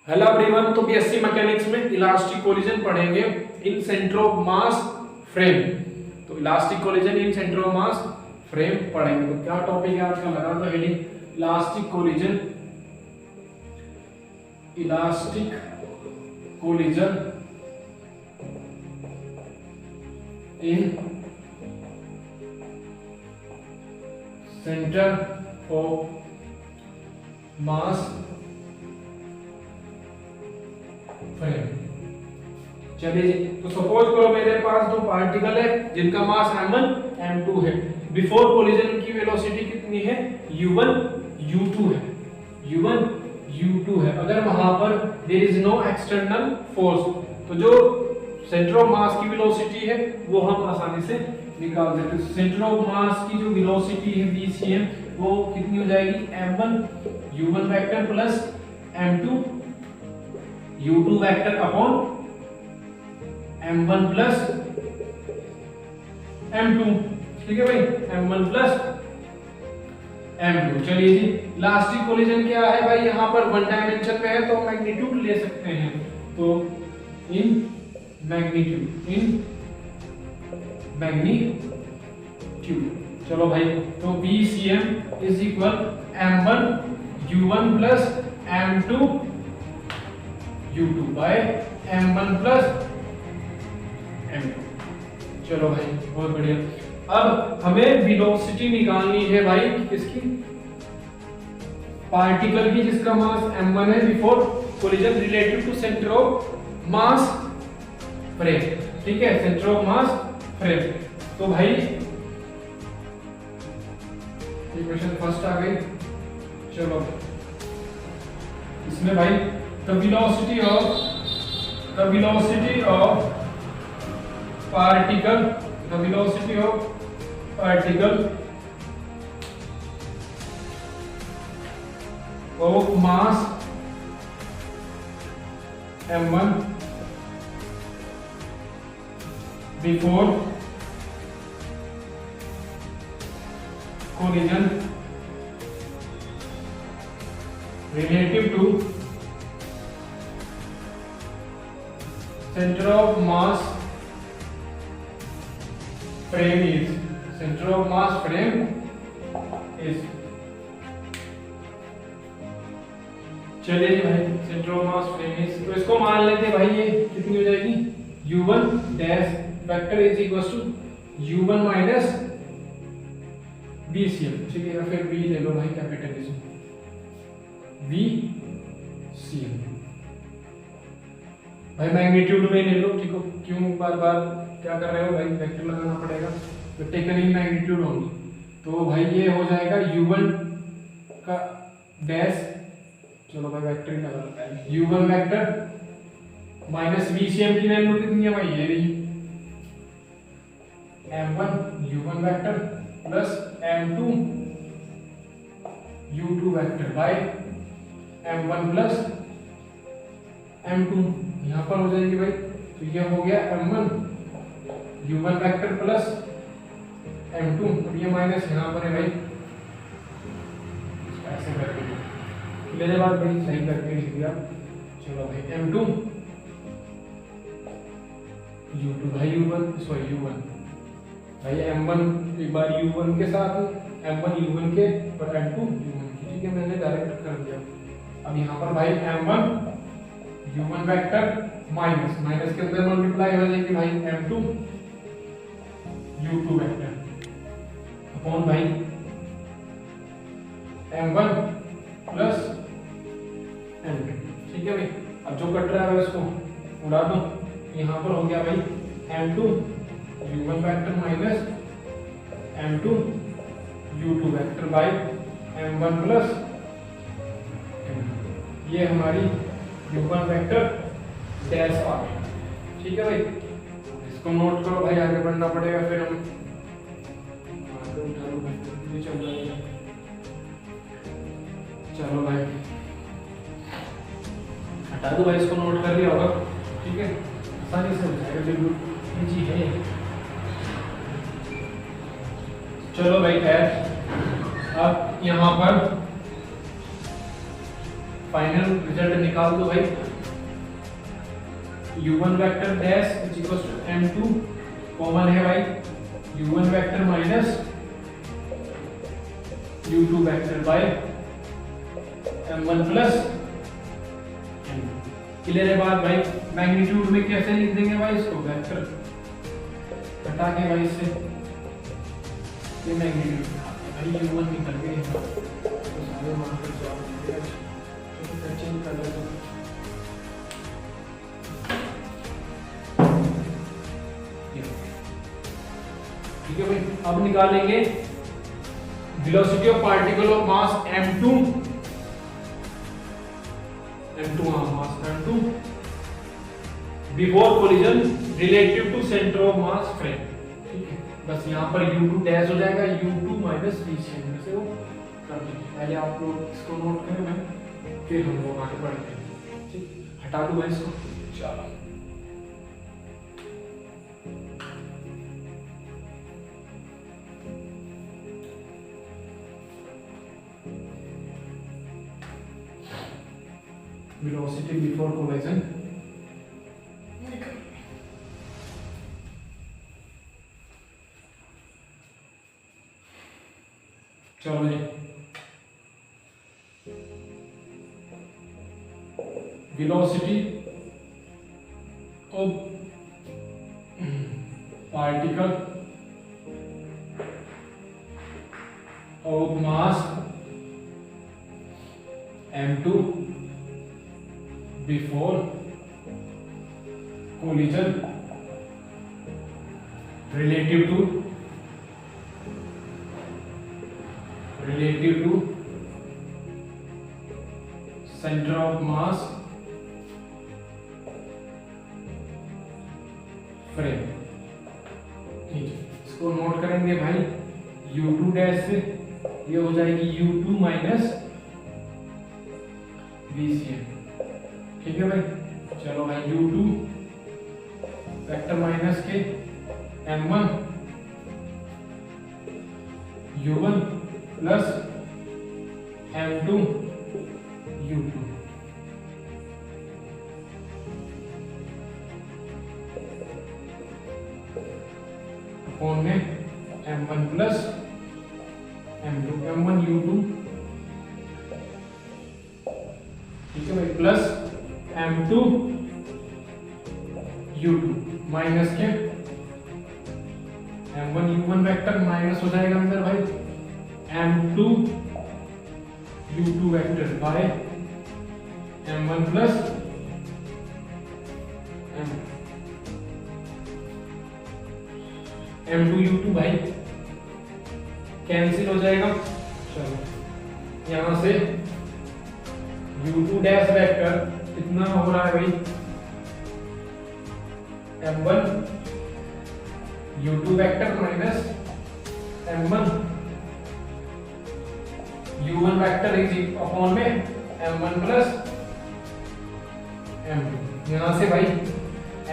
Hello everyone. तो BSc mechanics में elastic collision पढ़ेंगे इन सेंटर ऑफ मास फ्रेम। तो elastic collision in centre of mass frame पढ़ेंगे। तो क्या टॉपिक है आज का, लगा तो heading elastic collision. Elastic collision in centre of mass frame. चलिए जी, तो सपोज करो मेरे पास दो पार्टिकल है जिनका मास m1 m2 है। बिफोर कोलिजन की वेलोसिटी कितनी है, u1 u2 है। u1 u2 है। अगर वहां पर there is no external force, तो जो सेंटर ऑफ मास की वेलोसिटी है वो हम आसानी से निकाल सकते हैं। सेंटर ऑफ मास की जो वेलोसिटी है vcm, वो कितनी हो जाएगी, m1 u1 vector plus m2 u2 vector upon m1 plus m2। ठीक है भाई, m1 प्लस m2। चलिए जी, इलास्टिक कोलिजन क्या है भाई, यहाँ पर वन डायमेंशन में है तो मैग्नीट्यूड ले सकते हैं। तो इन मैग्नीट्यूड चलो भाई, तो VCM is equal m1 u1 plus m2 u2 by m1 plus m2। चलो भाई, बहुत बढ़िया। अब हमें वेलोसिटी निकालनी है भाई किसकी, पार्टिकल की जिसका मास m1 है before collision relative to centre of mass frame. ठीक है, सेंटर ऑफ मास फ्रेम। तो भाई इक्वेशन फर्स्ट आ गई। चलो इसमें भाई the velocity of particle of mass m1 before collision relative to center of mass frame is चलिए जी भाई, centre of mass frame is, तो इसको मान लेते हैं भाई, ये कितनी हो जाएगी, u1 dash vector is equal to u1 minus vcm। ठीक है, फिर v ले लो भाई, कैपिटल इसमें vcm भाई, मैग्नीट्यूड में ले लो। ठीक हो, क्यों बार बार क्या कर रहे हो भाई, वेक्टर लगाना पड़ेगा। तो टेकन इन मैग्नीट्यूड होंगी, तो भाई ये हो जाएगा u1 का डैश, चलो भाई वेक्टर ही लगा लेते हैं, u1 वेक्टर माइनस vcm की वैल्यू कितनी है भाई, ये रही m1 u1 vector plus m2 u2 vector by m1 plus m2। यहाँ पर हो जाएगी भाई, तो ये हो गया m1 u1 vector plus m2, और ये माइनस यहाँ पर है भाई, ऐसे करके मेरे बात भाई सही करके लिख दिया। चलो भाई m2 u2 भाई u1 भाई m1 एक बार u1 के साथ, m1 u1 के और m2 u1 की। ठीक है, मैंने डायरेक्ट कर दिया। अब यहाँ पर भाई m1 u1 वेक्टर माइनस के अंदर मल्टीप्लाई हो जाएगी भाई m2 u2 वेक्टर अपॉन भाई m1 प्लस m2। ठीक है भाई, अब जो कट रहा है उसको उड़ा दो। यहाँ पर हो गया भाई m2 u1 vector minus m2 u2 vector by m1 plus m2। ये हमारी u1 वेक्टर डैश आ गई। ठीक है भाई, इसको नोट करो भाई, आगे बढ़ना पड़ेगा फिर हम आगे उठा लो भाई, ये चल रहा है। चलो भाई हटा दो भाई, इसको नोट कर लिया होगा। ठीक है, आसानी से हो जाएगा, बिल्कुल इजी है। चलो भाई खैर, अब यहाँ पर फाइनल रिजल्ट निकाल दो भाई। u1 vector dash which equals to m2 common है भाई, u1 vector minus u2 vector by m1 plus m2। Clear है बात भाई। मैग्नीट्यूड में कैसे लिख देंगे भाई इसको, वेक्टर हटा के भाई इससे ये मैग्नीट्यूड भाई u1 निकल गए हैं तो सारे मान पर जवाब मिलेगा। तो चेंज कर दो ठीक है भाई। अब निकालेंगे velocity of particle of mass m2 mass m2 before collision relative to centre of mass frame. ठीक है, बस यहाँ पर u2 डैश हो जाएगा, u2 माइनस vcm में से वो कर देंगे। पहले आप लोग इसको नोट करें भाई, फिर हम लोग आगे बढ़ते हैं। ठीक, हटा दो भाई इसको। चलो velocity before collision चलो जी, velocity of particle of mass m2 before collision relative to center of mass frame. ठीक है, इसको नोट करेंगे भाई, u2 डैश से ये हो जाएगी u2 माइनस vcm। ठीक है भाई, चलो भाई u2 वेक्टर माइनस के m1 u1 plus m2 u2 upon में m1 plus m2 m1 u2। ठीक है भाई, प्लस m2 u2 माइनस के m1 u1 वेक्टर माइनस हो जाएगा अंदर भाई m2 u2 vector by m1 plus m2 u2 भाई कैंसिल हो जाएगा। चलो यहां से u2 डैश वेक्टर कितना हो रहा है भाई, m1 u2 vector minus m1 u1 vector is upon में m1 प्लस m2। यहां से भाई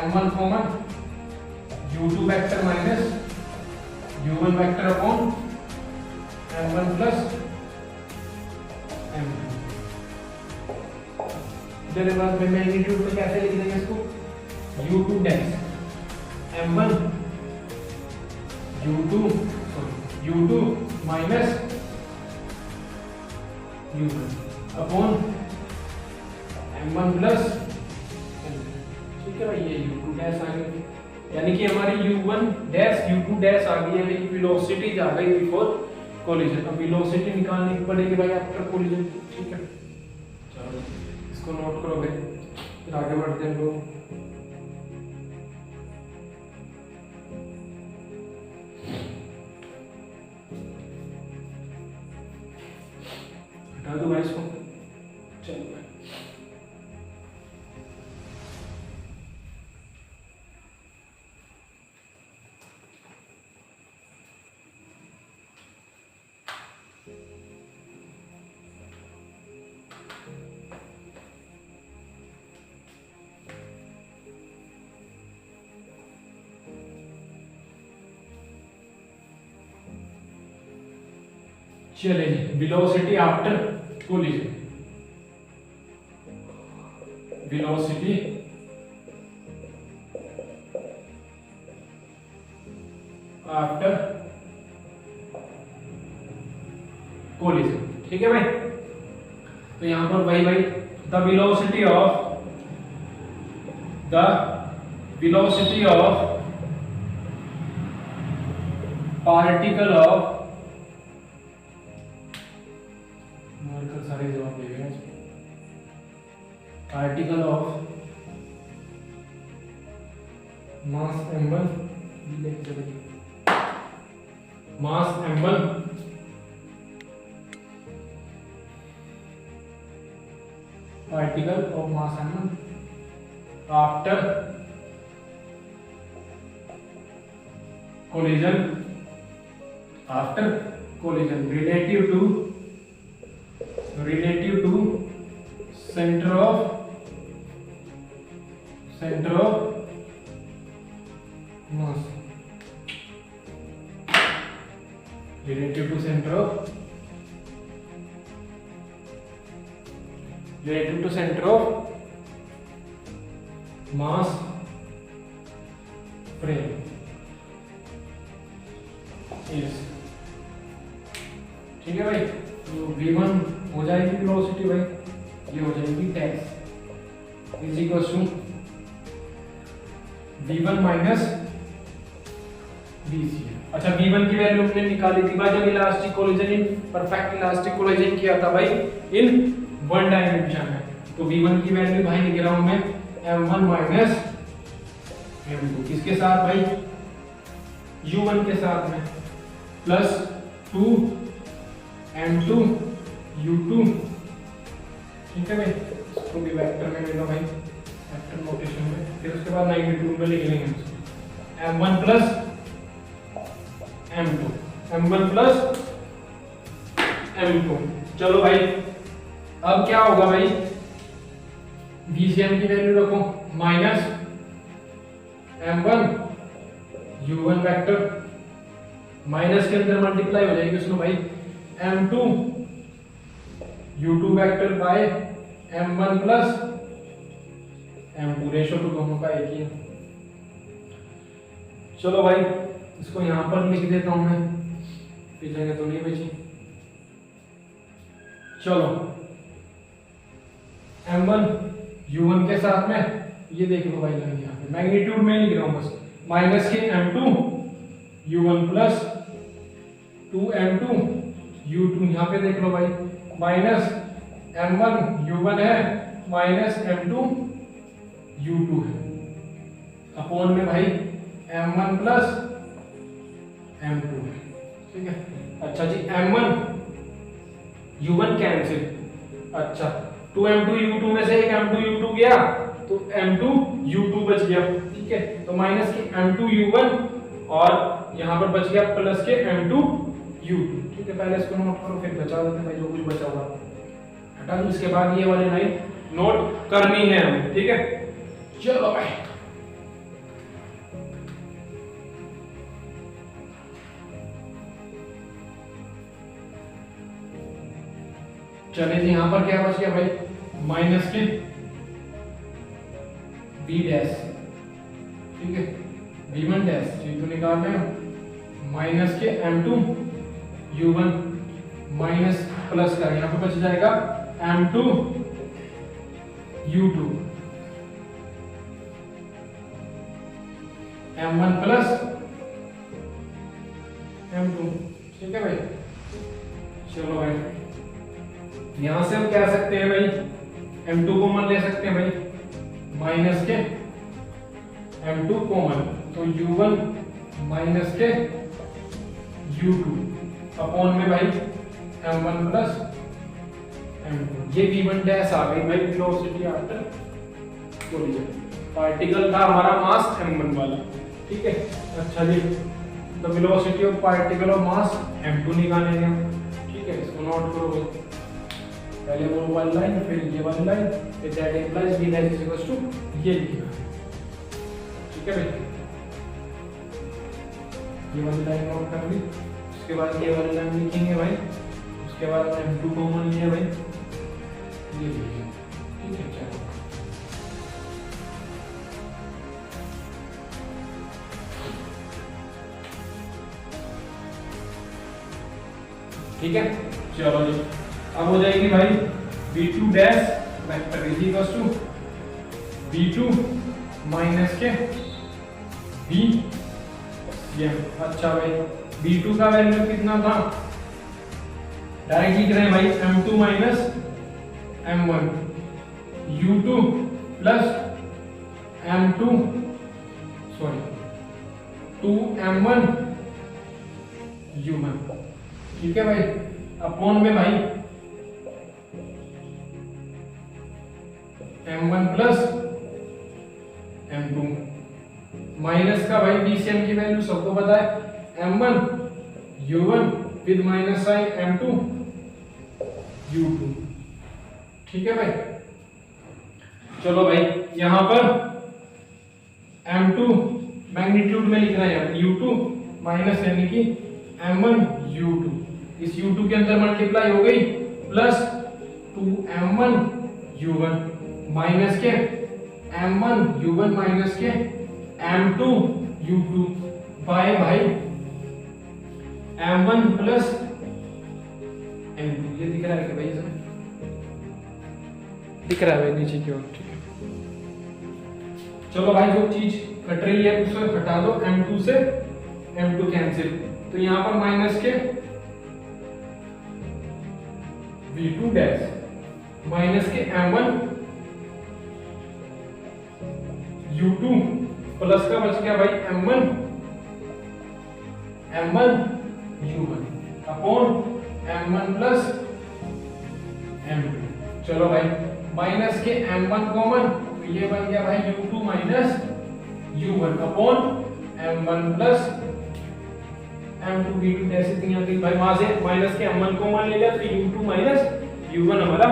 m1 common u2 vector minus u1 vector upon m1 plus m2। इसके बाद में मैग्नीट्यूड को कैसे लिख देंगे इसको, u2 dash m1 u2 minus u1 upon m1 plus. ठीक है भाई, ये u2 डैश आ गई, यानी कि हमारी u1 डैश u2 डैश आ गई, यानी कि वेलोसिटी आ गई बिफोर कोलिजन। अब वेलोसिटी निकालनी पड़ेगी भाई आफ्टर कोलिजन। ठीक है, चलो इसको नोट करो भाई, फिर आगे बढ़ते हैं लोग। हटा दो भाई इसको। चलो भाई, चलिए velocity after collision. velocity after collision। ठीक है भाई, तो यहां पर भाई the velocity of particle of सारे जवाब दे गए। particle of mass m1 particle of mass m1 after collision relative to center of mass, relative to center of mass frame is। ठीक है भाई, तो v1 हो जाएगी वेलोसिटी भाई, ये हो जाएगी tax is equals to v1 minus vc। अच्छा, v1 की वैल्यू हमने निकाली थी भाई जब elastic collision in perfect elastic collision किया था भाई इन वन डायमेंशन में, तो v1 की वैल्यू भाई लिख रहा हूं मैं m1 माइनस m2 किसके साथ भाई, u1 के साथ में, प्लस 2 m2 u2। ठीक है भाई, इसको भी वेक्टर में ले लो भाई, वेक्टर नोटेशन में, फिर उसके बाद मैग्नीट्यूड में लिख लेंगे m1 प्लस m2। चलो भाई, अब क्या होगा भाई, VCM की वैल्यू रखो minus m1 u1 vector, minus के अंदर मल्टीप्लाई हो जाएगी उसमें भाई m2 u2 vector by m1 plus m2, ratio तो दोनों का एक ही है। चलो भाई, इसको यहां पर लिख देता हूं मैं, पीछे तो नहीं बची। चलो m1 u1 के साथ में ये देख लो भाई, यहाँ पे मैग्नीट्यूड में लिख रहा हूं बस, माइनस के m2 u1 plus 2m2 u2, यहाँ पे देख लो भाई माइनस m1 u1 है माइनस m2 u2 है, अपॉन में भाई m1 प्लस m2 है। ठीक है, अच्छा जी, m1 u1 कैंसिल, अच्छा 2m2 u2 में से एक m2 u2 गया तो m2 u2 बच गया। ठीक है, तो माइनस के m2 u1 और यहाँ पर बच गया प्लस के m2 u2। ठीक है, पहले इसको नोट करो, फिर बचा देते भाई, जो कुछ बचा हुआ हटा दो, इसके बाद ये वाली लाइन नोट करनी है हमें। ठीक है, चलो भाई, चलिए जी, यहां पर क्या बच गया भाई, माइनस के b डैश। ठीक है, v1 डैश ये तो निकाल रहे हैं, माइनस के m2 u1 माइनस प्लस का यहाँ पे बच जाएगा m2 u2 m1 plus m2। ठीक है भाई, चलो भाई, यहां से हम क्या सकते हैं भाई, m2 कॉमन ले सकते हैं भाई, माइनस के m2 कॉमन, तो u1 माइनस के u2 अपॉन में भाई m1 प्लस m2। ये v1 डैश आ गई भाई वेलोसिटी आफ्टर कोलिजन, पार्टिकल था हमारा मास m1 वाला। ठीक है, अच्छा जी, तो velocity of particle of mass m2 निकालेंगे। ठीक है, इसको नोट करो भाई, पहले वो वाली लाइन, फिर ये वाली लाइन, फिर that implies v dash is equal to ये लिखना। ठीक है भाई, ये वाली लाइन नोट कर ली, उसके बाद ये वाली लाइन लिखेंगे भाई, उसके बाद m2 कॉमन लिया भाई, ये लिखेंगे। ठीक है, चलो ठीक है, चलो जी अब हो जाएगी भाई v2 dash vector is equal to v2 minus के vm। अच्छा भाई v2 का वैल्यू कितना था, डायरेक्ट लिख रहे हैं भाई m2 minus m1 u2 plus m2 sorry 2m1 u1, ठीक है भाई, अपॉन में भाई m1 प्लस m2 माइनस का भाई बीसीएम की वैल्यू सबको पता है m1 u1 with minus sign m2 u2, ठीक है भाई। चलो भाई यहां पर m2 मैग्नीट्यूड में लिख रहे हैं u2 माइनस यानी कि m1 u2, इस u2 के अंदर मल्टीप्लाई हो गई प्लस 2m1 u1 माइनस के m1 u1 माइनस के m2 u2 बाय भाई m1 प्लस m2, ये दिख रहा है कि भाई इसमें दिख रहा है भाई नीचे की ओर, ठीक है। चलो भाई जो चीज कट रही है उसे हटा दो, m2 से m2 कैंसिल, तो यहां पर माइनस के v2 डैश माइनस के m1 u2 प्लस का बच गया भाई m1 u1 upon m1 plus m2। चलो भाई माइनस के m1 कॉमन, तो ये बन गया भाई u2 minus u1 upon m1 plus m2 v2 dash इतनी आ गई भाई, वहां से माइनस के m1 कॉमन ले लिया तो u2 माइनस u1 हमारा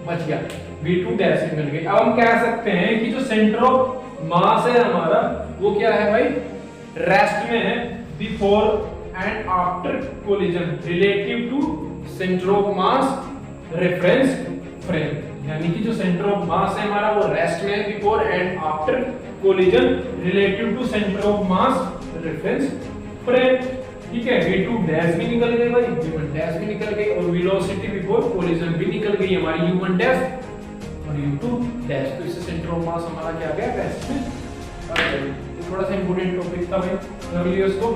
बच गया, v2 डैश मिल गई। अब हम कह सकते हैं कि जो सेंटर ऑफ मास है हमारा वो क्या है भाई, रेस्ट में है before and after collision relative to centre of mass reference frame, यानी कि जो सेंटर ऑफ मास है हमारा वो रेस्ट में है before and after collision relative to centre of mass reference frame, ठीक है। v2 डैश भी निकल गई भाई, v1 डैश भी निकल गई और वेलोसिटी बिफोर कोलिजन भी निकल गई हमारी u1 डैश और u2 डैश, तो इससे सेंटर ऑफ मास हमारा क्या गया रेस्ट में आ गया। थोड़ा सा इंपॉर्टेंट टॉपिक था भाई, कर लियो इसको,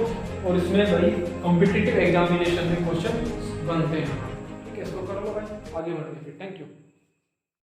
और इसमें भाई कॉम्पिटिटिव एग्जामिनेशन में क्वेश्चन बनते हैं, ठीक है, इसको कर लो भाई, आगे बढ़ते हैं, थैंक यू।